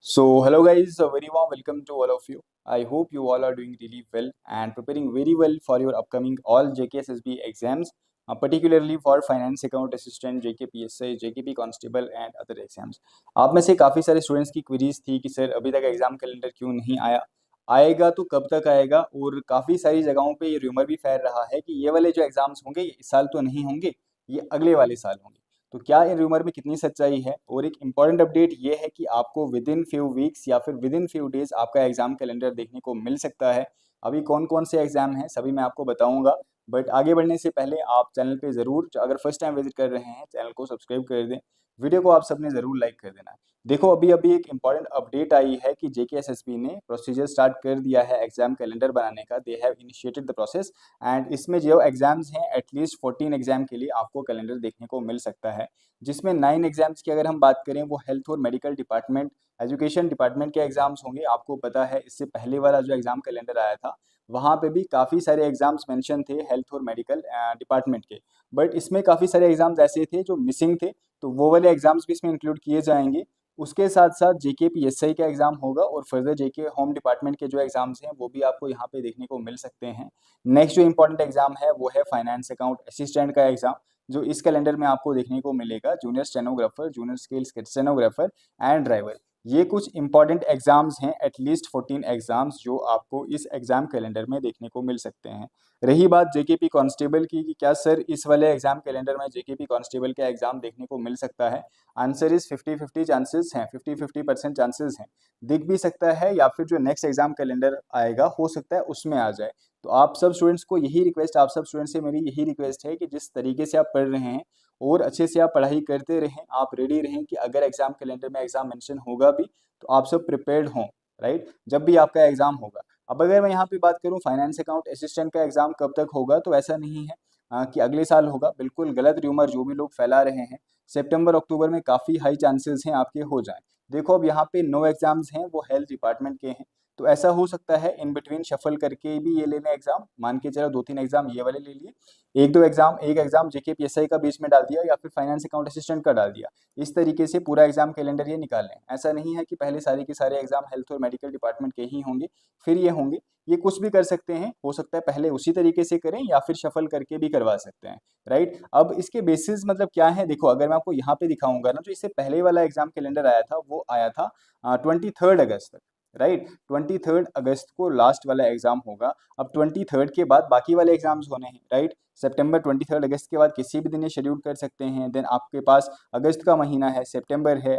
So, hello guys, a very warm welcome to all of you. I hope you all are doing really well and preparing very well for your upcoming all JKSSB exams, particularly for Finance Account Assistant, JKPSI, JKP Constable and other exams. आप में से काफ़ी सारे students की queries थी कि sir अभी तक एग्जाम कैलेंडर क्यों नहीं आया, आएगा तो कब तक आएगा। और काफ़ी सारी जगहों पे ये रूमर भी फैल रहा है कि ये वाले जो एग्जाम्स होंगे ये इस साल तो नहीं होंगे, ये अगले वाले साल होंगे। तो क्या इन रूमर में कितनी सच्चाई है। और एक इम्पॉर्टेंट अपडेट ये है कि आपको विद इन फ्यू वीक्स या फिर विद इन फ्यू डेज आपका एग्जाम कैलेंडर देखने को मिल सकता है। अभी कौन कौन से एग्जाम हैं सभी मैं आपको बताऊंगा, बट आगे बढ़ने से पहले आप चैनल पे ज़रूर, अगर फर्स्ट टाइम विजिट कर रहे हैं, चैनल को सब्सक्राइब कर दें, वीडियो को आप सबने ज़रूर लाइक कर देना है। देखो अभी अभी एक इम्पॉर्टेंट अपडेट आई है कि जेकेएसएसबी ने प्रोसीजर स्टार्ट कर दिया है एग्जाम कैलेंडर बनाने का। They have initiated the process and इसमें जो एग्जाम्स हैं एटलीस्ट 14 एग्जाम के लिए आपको कैलेंडर देखने को मिल सकता है, जिसमें 9 एग्जाम्स की अगर हम बात करें वो हेल्थ और मेडिकल डिपार्टमेंट, एजुकेशन डिपार्टमेंट के एग्जाम्स होंगे। आपको पता है इससे पहले वाला जो एग्जाम कैलेंडर आया था वहाँ पे भी काफ़ी सारे एग्जाम्स मेंशन थे हेल्थ और मेडिकल डिपार्टमेंट के, बट इसमें काफ़ी सारे एग्जाम्स ऐसे थे जो मिसिंग थे, तो वो वाले एग्जाम्स भी इसमें इंक्लूड किए जाएंगे। उसके साथ साथ जेके पीएसआई का एग्जाम होगा और फर्दर जेके होम डिपार्टमेंट के जो एग्जाम्स हैं वो भी आपको यहाँ पे देखने को मिल सकते हैं। नेक्स्ट जो इंपॉर्टेंट एग्जाम है वो है फाइनेंस अकाउंट असिस्टेंट का एग्जाम, जो इस कैलेंडर में आपको देखने को मिलेगा। Junior stenographer, junior scale stenographer and driver, ये कुछ इंपॉर्टेंट एग्जाम्स हैं, एटलीस्ट 14 एग्जाम्स जो आपको इस एग्जाम कैलेंडर में देखने को मिल सकते हैं। रही बात जेकेपी कांस्टेबल की कि क्या सर इस वाले एग्जाम कैलेंडर में जेकेपी कांस्टेबल का एग्जाम देखने को मिल सकता है, आंसर इज 50-50 चांसेस हैं, 50-50% चांसेस हैं। दिख भी सकता है या फिर जो नेक्स्ट एग्जाम कैलेंडर आएगा हो सकता है उसमें आ जाए। तो आप सब स्टूडेंट्स को यही रिक्वेस्ट, आप सब स्टूडेंट्स से मेरी यही रिक्वेस्ट है कि जिस तरीके से आप पढ़ रहे हैं और अच्छे से आप पढ़ाई करते रहें, आप रेडी रहें कि अगर एग्जाम कैलेंडर में एग्जाम मेंशन होगा भी तो आप सब प्रिपेयर्ड हों, राइट, जब भी आपका एग्जाम होगा। अब अगर मैं यहाँ पे बात करूँ फाइनेंस अकाउंट असिस्टेंट का एग्जाम कब तक होगा, तो ऐसा नहीं है कि अगले साल होगा। बिल्कुल गलत र्यूमर जो भी लोग फैला रहे हैं, सितंबर अक्टूबर में काफ़ी हाई चांसेस हैं आपके हो जाएं। देखो अब यहाँ पे 9 एग्जाम्स हैं वो हेल्थ डिपार्टमेंट के हैं, तो ऐसा हो सकता है इन बिटवीन शफल करके भी ये लेने एग्जाम, मान के चलो 2-3 एग्जाम ये वाले ले लिए, एक एग्जाम जेके पीएसआई का बीच में डाल दिया या फिर फाइनेंस अकाउंट असिस्टेंट का डाल दिया। इस तरीके से पूरा एग्जाम कैलेंडर ये निकाल लें। ऐसा नहीं है कि पहले सारे के सारे एग्जाम हेल्थ और मेडिकल डिपार्टमेंट के ही होंगे फिर ये होंगे। ये कुछ भी कर सकते हैं, हो सकता है पहले उसी तरीके से करें या फिर शफल करके भी करवा सकते हैं, राइट। अब इसके बेसिस मतलब क्या है, देखो अगर मैं आपको यहाँ पे दिखाऊंगा ना, जो इससे पहले वाला एग्जाम कैलेंडर आया था वो आया था 23 अगस्त तक, राइट। 23 अगस्त को लास्ट वाला एग्जाम होगा। अब 23 के बाद बाकी वाले एग्जाम्स होने हैं, राइट। सितंबर 23 अगस्त के बाद किसी भी दिन ये शेड्यूल कर सकते हैं। देन आपके पास अगस्त का महीना है, सितंबर है,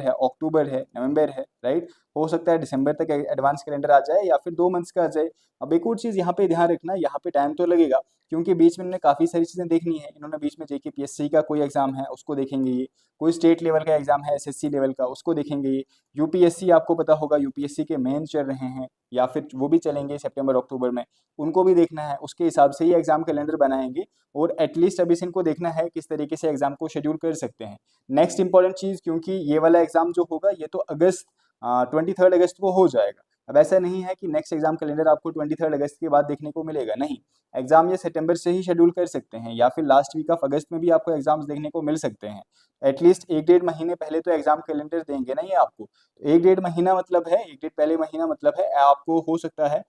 अक्टूबर है, नवंबर है, राइट। हो सकता है दिसंबर तक एडवांस कैलेंडर आ जाए या फिर 2 मंथ्स का आ जाए। अब एक और चीज़ यहाँ पे ध्यान रखना, यहाँ पे टाइम तो लगेगा क्योंकि बीच में इन्होंने काफ़ी सारी चीज़ें देखनी है। इन्होंने बीच में जेके पीएससी का कोई एग्जाम है उसको देखेंगे ये, कोई स्टेट लेवल का एग्जाम है एसएससी लेवल का उसको देखेंगे ये, यूपीएससी आपको पता होगा यूपीएससी के मेन चल रहे हैं या फिर वो भी चलेंगे सितंबर अक्टूबर में, उनको भी देखना है, उसके हिसाब से ही एग्जाम कैलेंडर बनाएंगे। और एटलीस्ट अभी से इनको देखना है किस तरीके से एग्जाम को शेड्यूल कर सकते हैं। नेक्स्ट इंपॉर्टेंट चीज़, क्योंकि ये वाला एग्जाम जो होगा ये तो 23 अगस्त को हो जाएगा। अब ऐसा नहीं है कि नेक्स्ट एग्जाम कैलेंडर आपको 23 अगस्त के बाद देखने को मिलेगा, नहीं। एग्जाम ये सितंबर से ही शेड्यूल कर सकते हैं या फिर लास्ट वीक ऑफ अगस्त में भी आपको एग्जाम्स देखने को मिल सकते हैं। एटलीस्ट 1-1.5 महीने पहले तो एग्जाम कैलेंडर देंगे ना ये आपको। 1-1.5 महीना मतलब है, 1 डेढ़ पहले महीना मतलब है आपको हो सकता है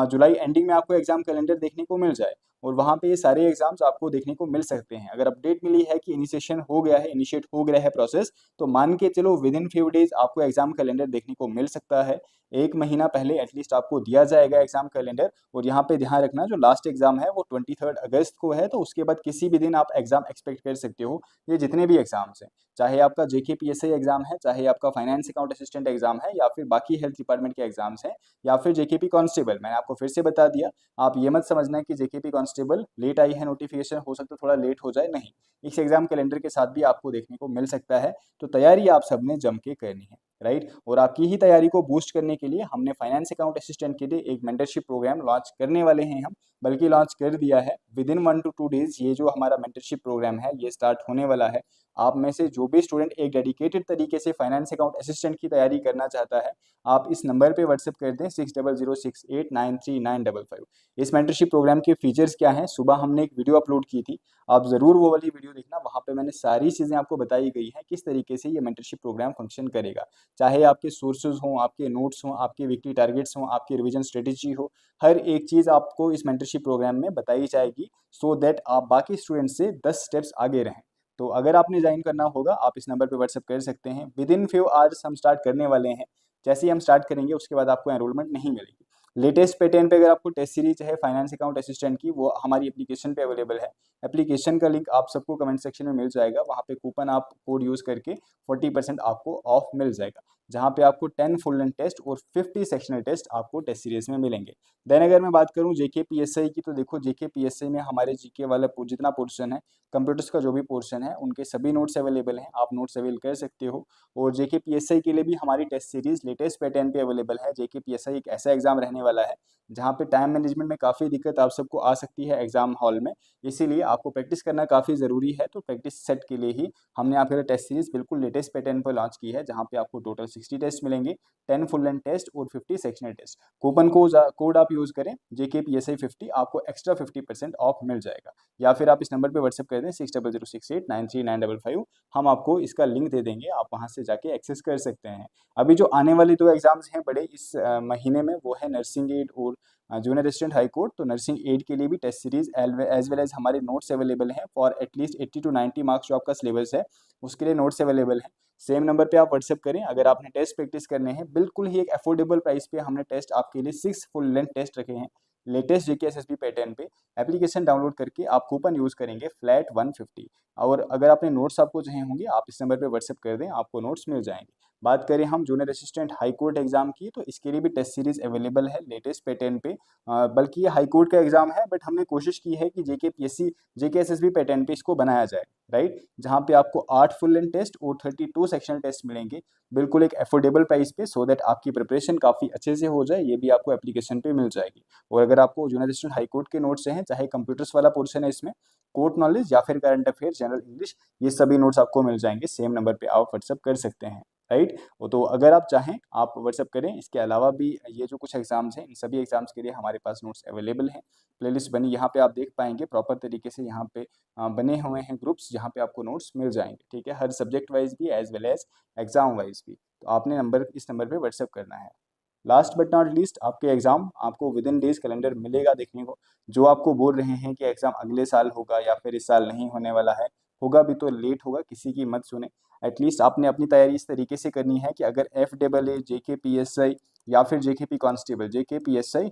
जुलाई एंडिंग में आपको एग्जाम कैलेंडर देखने को मिल जाए और वहाँ पे ये सारे एग्जाम्स आपको देखने को मिल सकते हैं। अगर अपडेट मिली है कि इनिशिएशन हो गया है, इनिशिएट हो गया है प्रोसेस, तो मान के चलो विद इन फ्यू डेज आपको एग्जाम कैलेंडर देखने को मिल सकता है। 1 महीना पहले एटलीस्ट आपको दिया जाएगा एग्जाम कैलेंडर। और यहाँ पे ध्यान रखना जो लास्ट एग्जाम है वो 23 अगस्त को है, तो उसके बाद किसी भी दिन आप एग्जाम एक्सपेक्ट कर सकते हो। ये जितने भी एग्जाम्स हैं, चाहे आपका जेके पीएसआई एग्जाम है, चाहे आपका फाइनेंस अकाउंट असिस्टेंट एग्जाम है, या फिर बाकी हेल्थ डिपार्टमेंट के एग्जाम्स हैं, या फिर जेकेपी कांस्टेबल, मैंने आपको फिर से बता दिया। आप ये मत समझना कि जेकेपी कांस्टेबल लेट आई है नोटिफिकेशन, हो सकता है थोड़ा लेट हो जाए, नहीं, इस एग्जाम कैलेंडर के साथ भी आपको देखने को मिल सकता है। तो तैयारी आप सबने जम के करनी है, राइट। और आपकी ही तैयारी को बूस्ट करने के लिए हमने फाइनेंस अकाउंट असिस्टेंट के लिए एक मेंटरशिप प्रोग्राम लॉन्च करने वाले हैं हम, बल्कि लॉन्च कर दिया है। विद इन 1 to 2 डेज ये जो हमारा मेंटरशिप प्रोग्राम है ये स्टार्ट होने वाला है। आप में से जो भी स्टूडेंट एक डेडिकेटेड तरीके से फाइनेंस अकाउंट असिस्टेंट की तैयारी करना चाहता है, आप इस नंबर पे व्हाट्सएप कर दें 6006893955। इस मेंटरशिप प्रोग्राम के फीचर्स क्या हैं, सुबह हमने एक वीडियो अपलोड की थी, आप ज़रूर वो वाली वीडियो देखना। वहाँ पे मैंने सारी चीज़ें आपको बताई गई हैं किस तरीके से ये मेंटरशिप प्रोग्राम फंक्शन करेगा। चाहे आपके सोर्सेज हों, आपके नोट्स हों, आपके वीकली टारगेट्स हों, आपकी रिवीजन स्ट्रेटेजी हो, हर एक चीज़ आपको इस मेंटरशिप प्रोग्राम में बताई जाएगी, सो दैट आप बाकी स्टूडेंट से 10 स्टेप्स आगे रहें। तो अगर आपने ज्वाइन करना होगा, आप इस नंबर पे व्हाट्सएप कर सकते हैं। विद इन फ्यू आवर्स हम स्टार्ट करने वाले हैं। जैसे ही हम स्टार्ट करेंगे उसके बाद आपको एनरोलमेंट नहीं मिलेगी। लेटेस्ट पैटर्न पे अगर आपको टेस्ट सीरीज है फाइनेंस अकाउंट असिस्टेंट की, वो हमारी एप्लीकेशन पे अवेलेबल है। एप्लीकेशन का लिंक आप सबको कमेंट सेक्शन में मिल जाएगा। वहाँ पे कूपन आप कोड यूज़ करके 40% आपको ऑफ मिल जाएगा, जहाँ पे आपको 10 फुल लेंथ टेस्ट और 50 सेक्शनल टेस्ट आपको टेस्ट सीरीज में मिलेंगे। देन अगर मैं बात करूँ जेके पीएसआई की, तो देखो जेके पीएसआई में हमारे जीके वाला जितना पोर्शन है, कंप्यूटर्स का जो भी पोर्शन है, उनके सभी नोट्स अवेलेबल हैं, आप नोट्स अवेल कर सकते हो। और जेके पीएसआई के लिए भी हमारी टेस्ट सीरीज लेटेस्ट पैटर्न पे अवेलेबल है। जेके पीएसआई एक ऐसा एग्जाम रहने वाला है जहाँ पे टाइम मैनेजमेंट में काफ़ी दिक्कत आप सबको आ सकती है एग्जाम हॉल में, इसीलिए आपको प्रैक्टिस करना काफ़ी ज़रूरी है। तो प्रैक्टिस सेट के लिए ही हमने यहाँ पे टेस्ट सीरीज बिल्कुल लेटेस्ट पैटर्न पर लॉन्च की है, जहाँ पे आपको टोटल 60 टेस्ट मिलेंगे, 10 फुल लेंथ टेस्ट और 50 सेक्शनल टेस्ट। कूपन कोड आप यूज़ करें जेके पीएसआई 50, आपको एक्स्ट्रा 50% ऑफ मिल जाएगा। या फिर आप इस नंबर पे व्हाट्सएप कर दें 6006893955, हम आपको इसका लिंक दे देंगे, आप वहाँ से जाके एक्सेस कर सकते हैं। अभी जो आने वाले 2 एग्जाम्स हैं बड़े इस महीने में, वो है नर्सिंग एड और जूनियर असिस्टेंट हाई कोर्ट। तो नर्सिंग एड के लिए भी test series as well as हमारे नोट्स अवेलेबल हैं फॉर एटलीस्ट 80 to 90 मार्क्स। जो आपका सिलेबस है उसके लिए नोट्स अवेलेबल हैं। सेम नंबर पे आप व्हाट्सएप करें। अगर आपने टेस्ट प्रैक्टिस करने हैं, बिल्कुल ही एक अफोर्डेबल प्राइस पे हमने टेस्ट आपके लिए 6 फुल लेंथ टेस्ट रखे हैं लेटेस्ट जेके एसएसबी पैटर्न पे। एप्लीकेशन डाउनलोड करके आप कूपन यूज़ करेंगे फ्लैट 150। और अगर आपने नोट्स आपको चाहिए होंगे, आप इस नंबर पे व्हाट्सएप कर दें, आपको नोट्स मिल जाएंगे। बात करें हम junior assistant high court exam की, तो इसके लिए भी टेस्ट सीरीज अवेलेबल है लेटेस्ट पैटर्न पे। बल्कि ये हाई कोर्ट का एग्जाम है, बट हमने कोशिश की है कि जेके पीएससी जेके एसएसबी पैटर्न पे इसको बनाया जाए, राइट, जहाँ पे आपको 8 फुल लेंथ टेस्ट और 32 सेक्शनल टेस्ट मिलेंगे, बिल्कुल एक अफोर्डेबल प्राइस पे, सो दैट आपकी प्रिपरेशन काफ़ी अच्छे से हो जाए। ये भी आपको एप्लीकेशन पे मिल जाएगी। और अगर आपको जूनियर असिस्टेंट हाई कोर्ट के नोट्स हैं, चाहे कंप्यूटर्स वाला पोर्शन है इसमें, कोर्ट नॉलेज या फिर करंट अफेयर, जनरल इंग्लिश, ये सभी नोट्स आपको मिल जाएंगे। सेम नंबर पे आप व्हाट्सअप कर सकते हैं, राइट। तो अगर आप चाहें आप व्हाट्सअप करें। इसके अलावा भी ये जो कुछ एग्जाम्स हैं, इन सभी एग्जाम्स के लिए हमारे पास नोट्स अवेलेबल हैं। प्लेलिस्ट बनी, यहाँ पे आप देख पाएंगे प्रॉपर तरीके से। यहाँ पे बने हुए हैं ग्रुप्स, जहाँ पे आपको नोट्स मिल जाएंगे, ठीक है, हर सब्जेक्ट वाइज भी as well as exam wise भी। तो आपने इस नंबर पे व्हाट्सअप करना है। लास्ट बट नॉट लीस्ट, आपके एग्जाम आपको विद इन डेज कैलेंडर मिलेगा देखने को। जो आपको बोल रहे हैं कि एग्जाम अगले साल होगा या फिर इस साल नहीं होने वाला है, होगा भी तो लेट होगा, किसी की मत सुने। एटलीस्ट आपने अपनी तैयारी इस तरीके से करनी है कि अगर FAA, JKPSI या फिर JKP कांस्टेबल, JKPSI,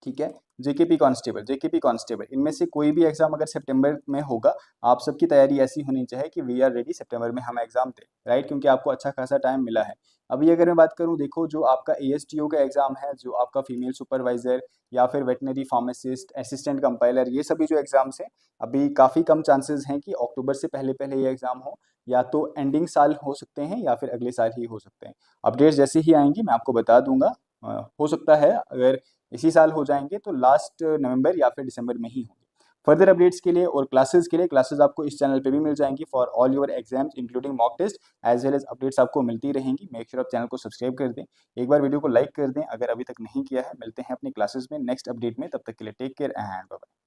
ठीक है, जेकेपी कांस्टेबल, इनमें से कोई भी एग्जाम अगर सितंबर में होगा, आप सबकी तैयारी ऐसी होनी चाहिए कि वी आर रेडी, सितंबर में हम एग्जाम दें, राइट, क्योंकि आपको अच्छा खासा टाइम मिला है। अभी अगर मैं बात करूं, देखो जो आपका ASTO का एग्जाम है, जो आपका फीमेल सुपरवाइजर या फिर वेटनरी फार्मासिस्ट, असिस्टेंट कंपाइलर, ये सभी जो एग्जाम्स हैं, अभी काफ़ी कम चांसेस हैं कि अक्टूबर से पहले पहले ये एग्जाम हो, या तो एंडिंग साल हो सकते हैं या फिर अगले साल ही हो सकते हैं। अपडेट्स जैसे ही आएंगी मैं आपको बता दूंगा। हो सकता है अगर इसी साल हो जाएंगे तो लास्ट नवंबर या फिर दिसंबर में ही होंगे। फर्दर अपडेट्स के लिए और क्लासेस के लिए, क्लासेस आपको इस चैनल पे भी मिल जाएंगी for all your exams including mock test, as well as updates आपको मिलती रहेंगी। मेक श्योर आप चैनल को सब्सक्राइब कर दें, एक बार वीडियो को लाइक कर दें अगर अभी तक नहीं किया है। मिलते हैं अपनी क्लासेस में नेक्स्ट अपडेट में, तब तक के लिए टेक केयर एंड बाय।